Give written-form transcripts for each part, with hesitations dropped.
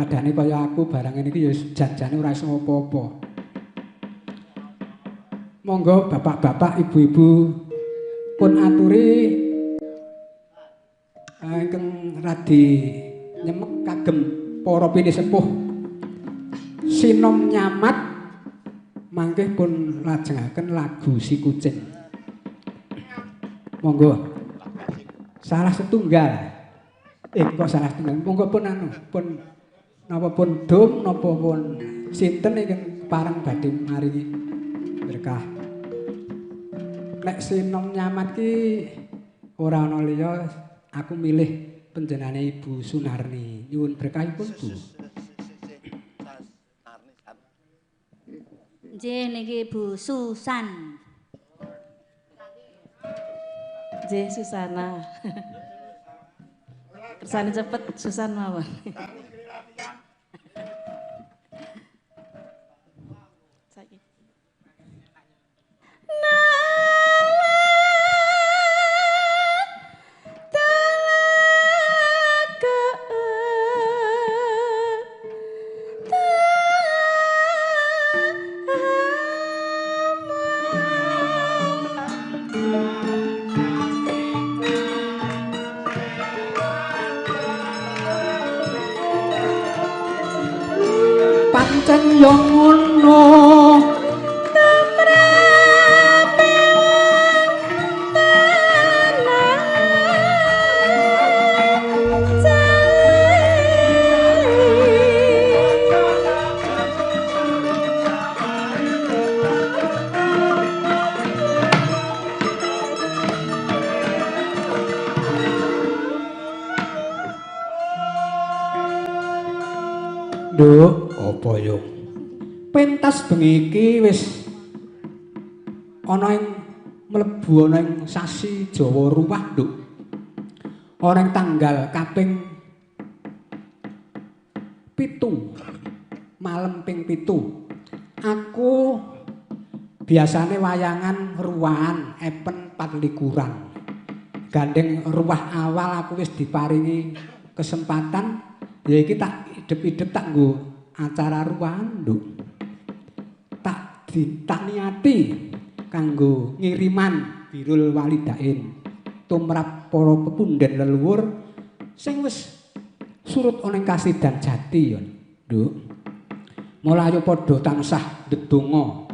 Padane kaya aku barang ngene iki ya janjane ora iso apa-apa. Monggo bapak-bapak, ibu-ibu pun aturi ingkang radi nyemek kagem para pinisepuh sinom nyamat mangke pun lajengaken lagu Si Kucing. Monggo. Salah setunggal. Kok salah setunggal. Monggo pun pun napa pun dum napa pun sinten ingkang pareng badhe maringi berkah. Nek sinom nyamat ki ora ana liya aku milih panjenengane Ibu Sunarni. Nyuwun berkahipun, Bu. Nggih niki Bu Susan. Nggih Susana. Kersane cepet Susan mawon. Pancen yo ngono Nduk, apa yo? Pentas bengi iki wis ana ing mlebu ana ing sasi Jawa Ruwah, Nduk. Ana ing tanggal kaping 7. Malam ping 7. Aku biasane wayangan ruwahan epen 24. Gandeng ruwah awal aku wis diparingi kesempatan ya iki tak idep-idep tak nggo acara ruwahan, Nduk. Tak niati kanggo ngiriman Birul Walidain tumrap para pepundhen leluhur sing wis surut ana ing Kasidan Jati ya, Nduk. Mula ayo padha tansah ndedonga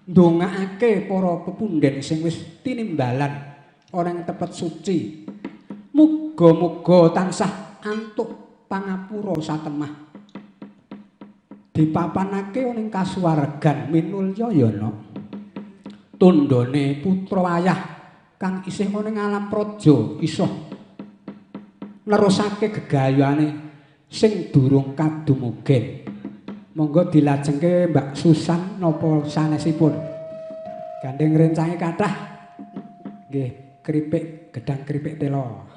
ndongaake para pepundhen sing wis tinimbalan ana ing tepet suci. Muga-muga tansah antuk pangapura satemah. Dipapanake ning kasuwargan minulya ya ana. Tundhane putra wayah kang isih ana ing alam praja iso nerusake gegayane sing durung kadumugen. Monggo dilajengke Mbak Susan napa sanesipun. Gandeng rencange kathah. Nggih, keripik gedang keripik tela.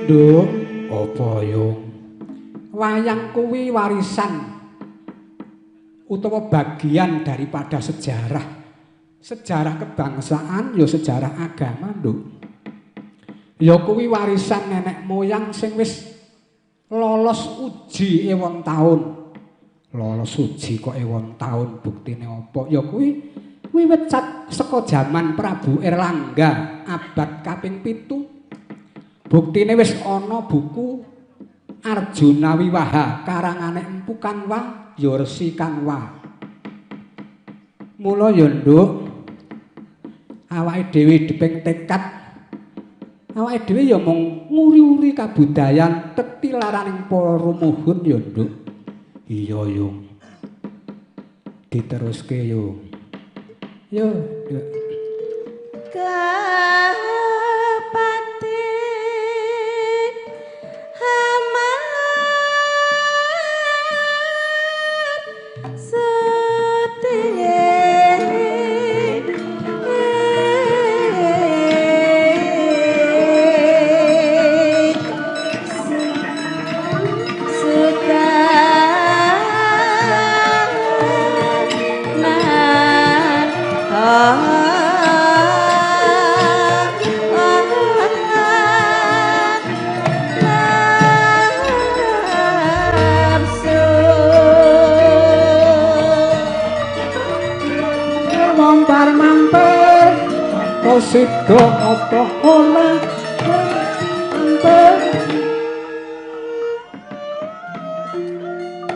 Nduk, apa yo? Wayang kuwi warisan utawa bagian daripada sejarah. Sejarah kebangsaan ya sejarah agama, Nduk. Ya kuwi warisan nenek moyang sing wis lolos uji ewon taun. Lolos uji kok ewon taun buktine apa? Ya kuwi wiwit saka jaman Prabu Erlangga abad kaping 7. Buktine wis ana buku Arjuna Wiwaha karangane Empu Kanwa ya Resi Kanwa. Mula ya nduk awake dhewe diping tekad awake dhewe ya mung nguri-uri kabudayan tetilaraning para rumuhun ya nduk. Iya Yung. Diteruske Yung. Yo, Nduk. Kapati aman Sida apa ora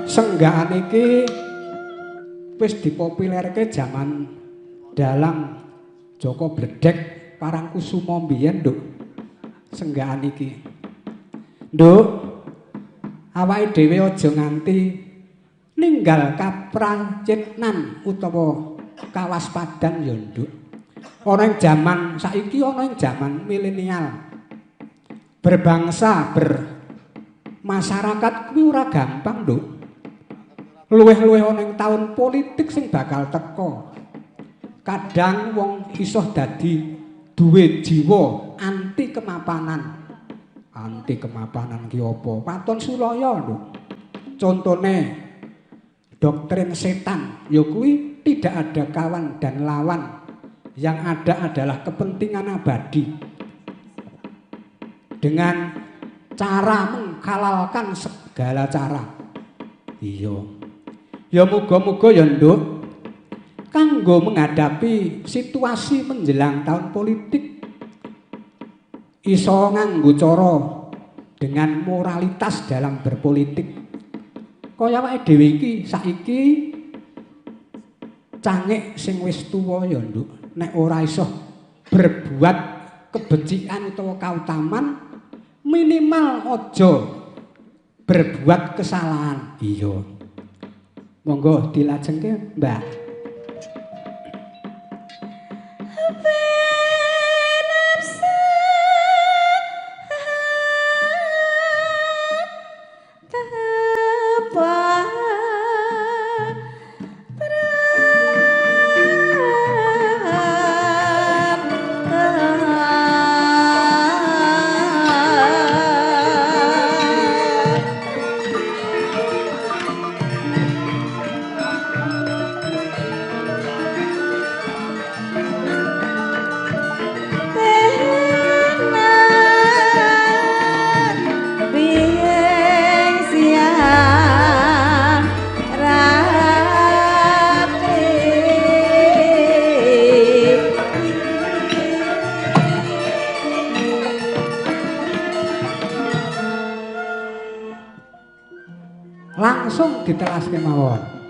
senggaan iki wis dipopulerke jaman dalang Joko Bledek Parangkusuma mbiyen Nduk. Senggaan iki Nduk awake dhewe aja nganti ninggal kaprancitnan utawa kawaspadan ya Nduk. Ana ing jaman saiki ana ing jaman milenial. Berbangsa, bermasyarakat kuwi ora gampang, Nduk. Luwih-luwih ana ing taun politik sing bakal teka. Kadang wong iso dadi duwe jiwa anti kemapanan. Anti kemapanan ki apa? Paton Sulaya, Nduk. Contone doktrin setan ya kuwi tidak ada kawan dan lawan. Yang ada adalah kepentingan abadi. Dengan cara menghalalkan segala cara. Iya. Ya muga-muga ya Nduk kanggo menghadapi situasi menjelang tahun politik iso nganggo cara dengan moralitas dalam berpolitik. Kaya awake dhewe iki saiki cangik sing wis tuwa ya Nduk. Nek ora iso berbuat kebencian utawa kautaman minimal aja berbuat kesalahan. Iya. Monggo dilajengke, Mbak. Langsung ditelaske mawon.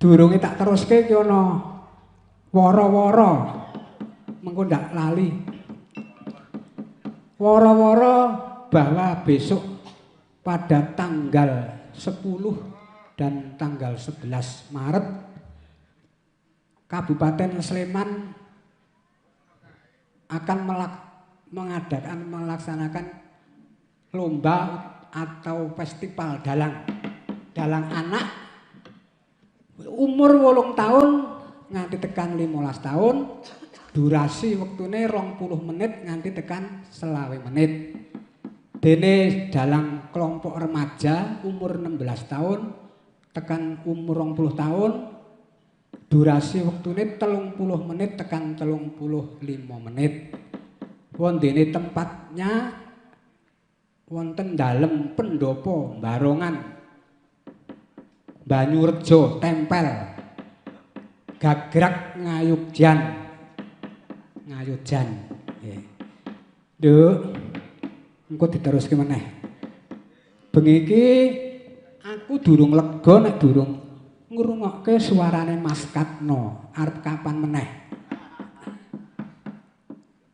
durunge tak teruske ki ana wara-wara. Mengko ndak lali. Wara-wara bahwa besok pada tanggal 10 dan tanggal 11 Maret Kabupaten Sleman akan melaksanakan lomba atau festival dalang anak umur 8 tahun nganti tekan 15 tahun, durasi wektune 20 menit nganti tekan 20 menit. Dene dalang kelompok remaja umur 16 tahun tekan umur 20 tahun, durasi wektune 30 menit tekan 35 menit. Wondene tempatnya wonten dalem pendopo Barongan Banyurejo Tempel Gagrag Ngayogjan. Nggih. Nduk, engko diteruske meneh. Bengi iki aku durung lega nek durung ngrungokke suarane Mas Katno. Arep kapan meneh?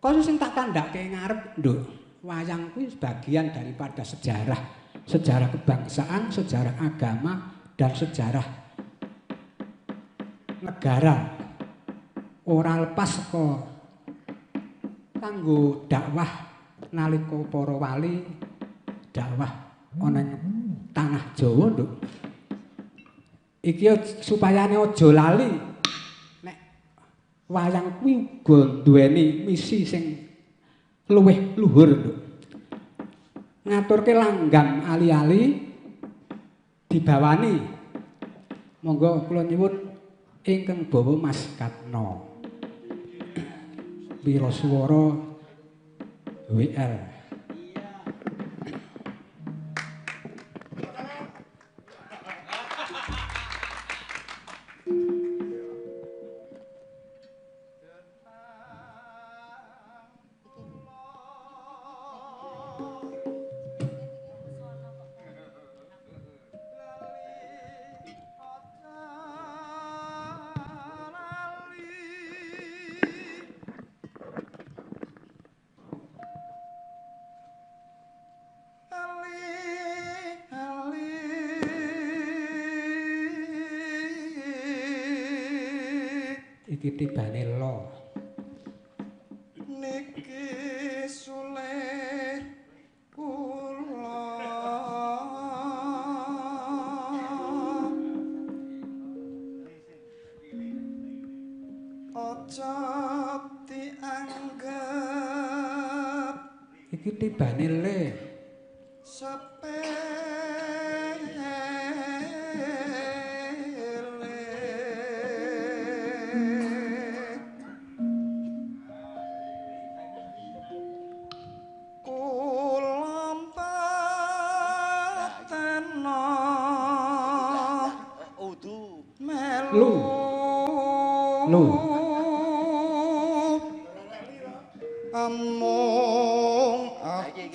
Kok sing tak kandhake ngarep, Nduk. Wayang kuwi sebagian daripada sejarah kebangsaan, sejarah agama, dan sejarah negara. Ora lepas kok kanggo dakwah nalika para wali dakwah ana ing tanah Jawa, Nduk. Iki supayane aja lali nek wayang kuwi uga duweni misi sing luwih luhur, Nduk. Ngaturke langgam ali-ali dibawani. Monggo kula nyuwun ingkang bawa Mas Katno. Wira swara WL. Iki tibane lo. Niki sulih kula aja dianggep Iki tibane le. Lu. Amung ati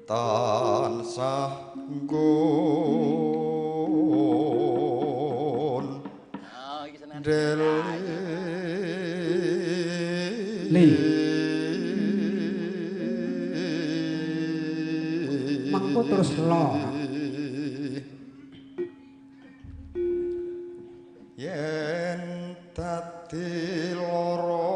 tansah nggon Li. Mangko terus lo. Yen dadi lara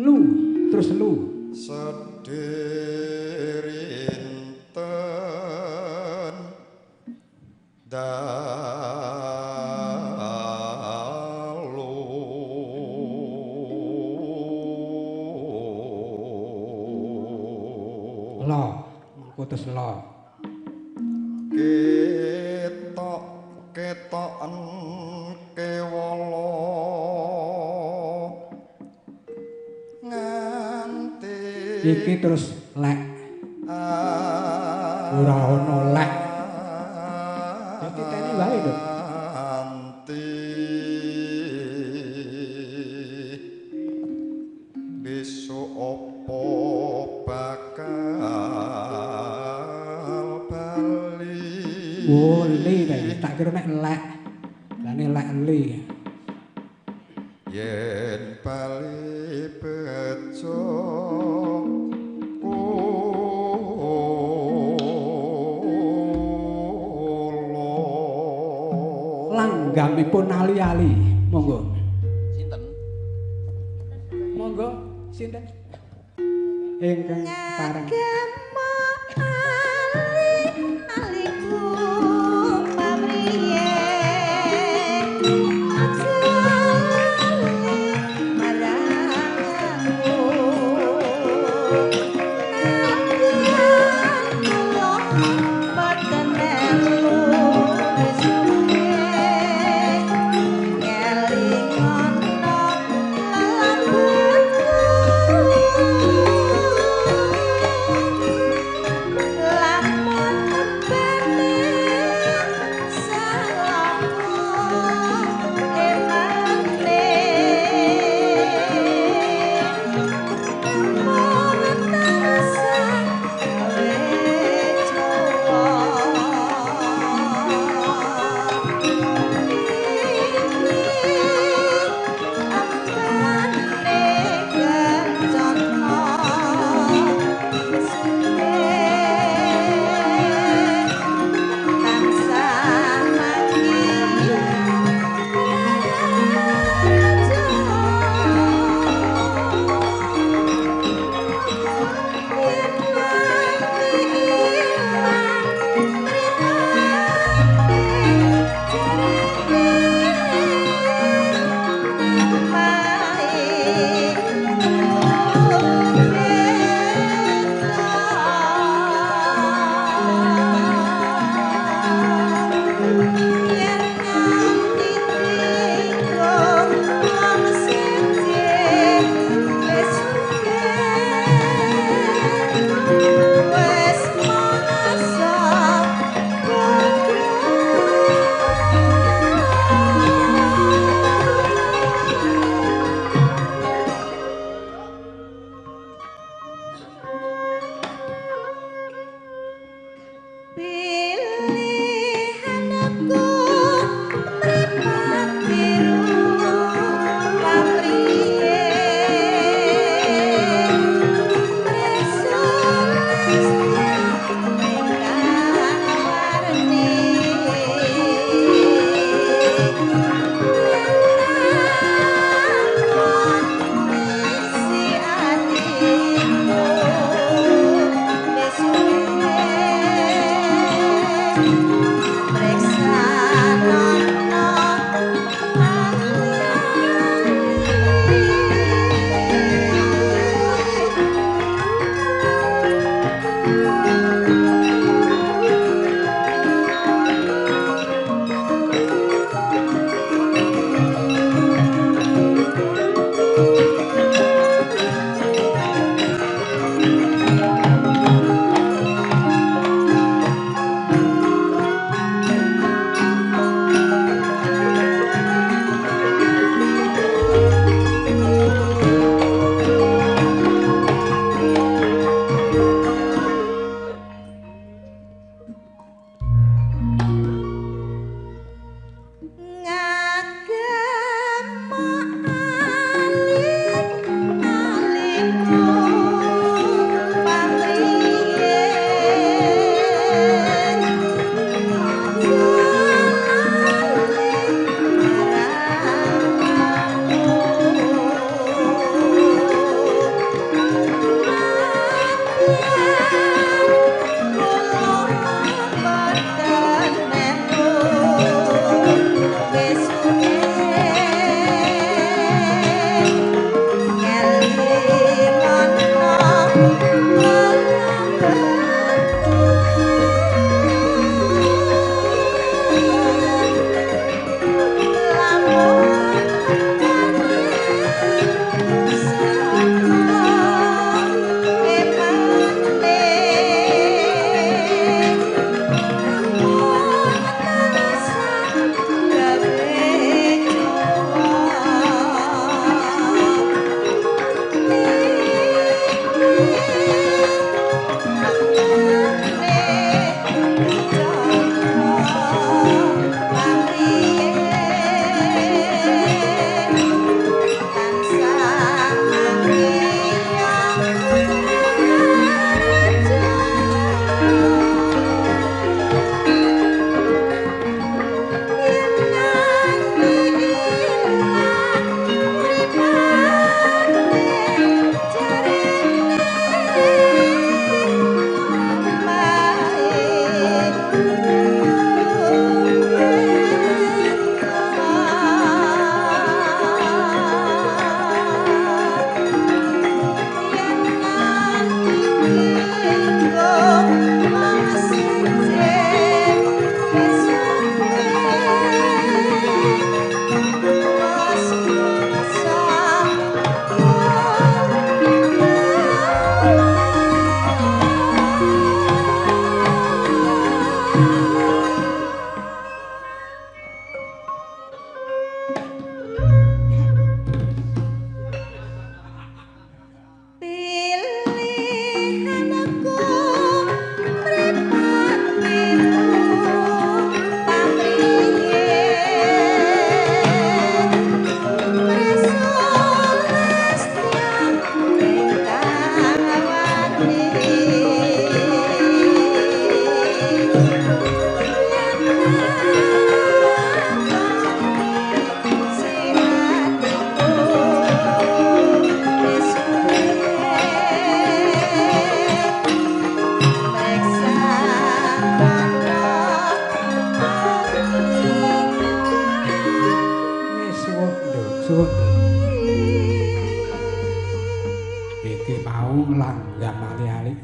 Lu, terus lu. Sedirinten dalu Lo, mengko terus lo. Ketoken kewala nganti Iki terus lek. Ora ono lek. Dadi teni wae, Nduk. anti Oh, li tak kira nek lek. Lah nek lek li. yen bali bejo langgamipun ali-ali. Monggo. Sinten? Monggo, sinten? Ingkang pareng.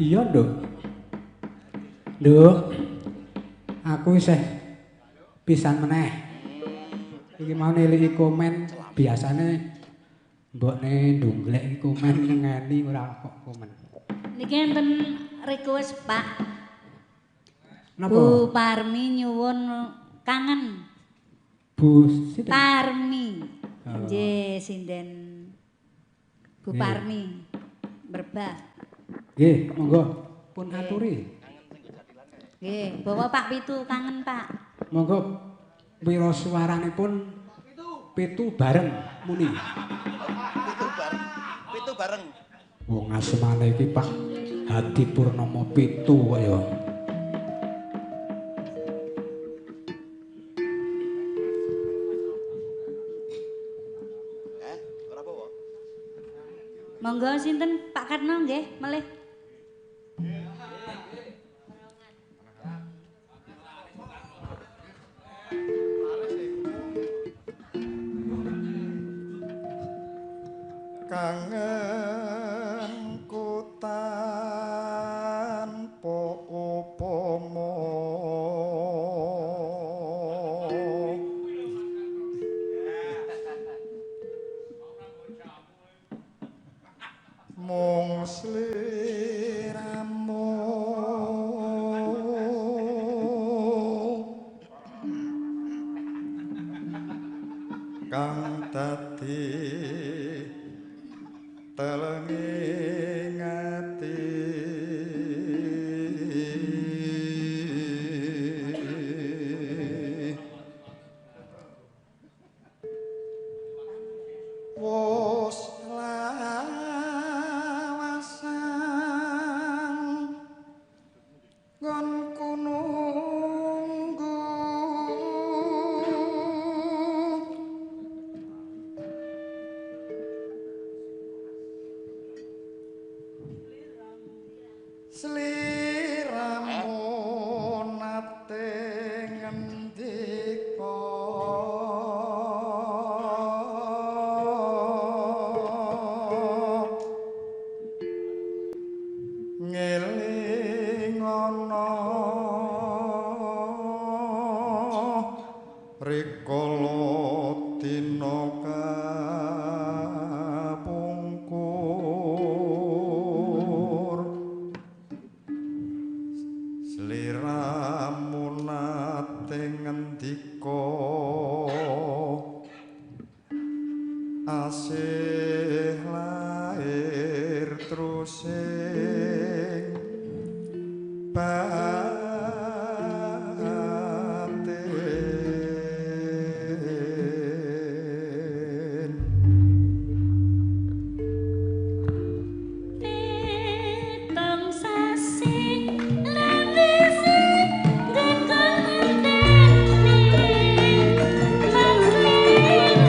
Iya, Nduk. Nduk. Aku isih pisan meneh. Iki mau niliki komen biasane mbokne ndunglek komen ngeni ora kok komen. Niki enten request, Pak. Napa? Bu Parmi nyuwun kangen. Bu sinten? Parmi. Oh. Nggih, sinden Bu Nggih. Parmi. Merbah. Nggih, monggo pun aturi. Nggih, bawa Pak Pitu kangen, Pak. Monggo wira suwaranipun pitu bareng muni. Pitu bareng. Wong asmane iki Pak Hadi Purnomo Pitu kok ya. Ora apa-apa. Monggo sinten Pak Karno nggih, melih. Kangenku tanpa upama mung sliramu kang dadi telenging ati wos lawasan nggonku nunggu sliramu nate ngendika ngeling ana rikala dina kapungkur sliramu nate ngendika asih lair trusing batin Pitung sasi lewisi nggon ngenteni Mas lihat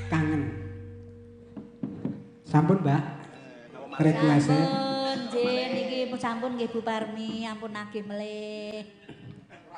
kangen. Sampun, Mbak. Request Sampun, Jin, niki sampun nggih Bu Parmi, ampun nagih melih.